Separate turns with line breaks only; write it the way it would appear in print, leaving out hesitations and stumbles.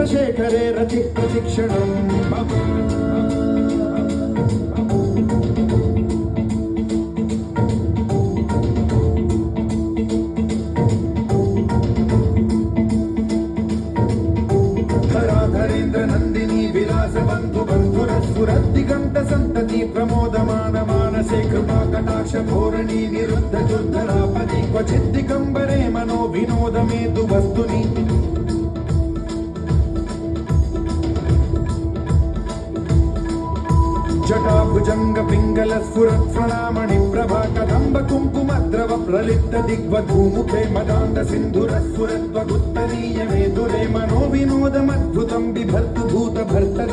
चन्द्रशेखरे रतिः प्रतिक्षणम् धराधरेन्द्र नन्दिनी विलास बन्धु बन्धुरस्फुरद्दिगन्त सन्तति प्रमोदमान मानसे कृपा कटाक्ष धोरणी निरुद्ध दुर्धरापदि क्वचिद्दिगम्बरे मनो विनोदमेतु वस्तुनि जटाभुजंग पिंगल स्फुरत् प्रणामणि प्रभा कदम्ब कुंकुमद्रव प्रलिप्त दिग्वधूमुखे मदान्त सिन्धुरस्फुरद्वगुत्तरीय मेधुरे मनो विनोदमद्भुतं बिभर्तु भूत भर्तरि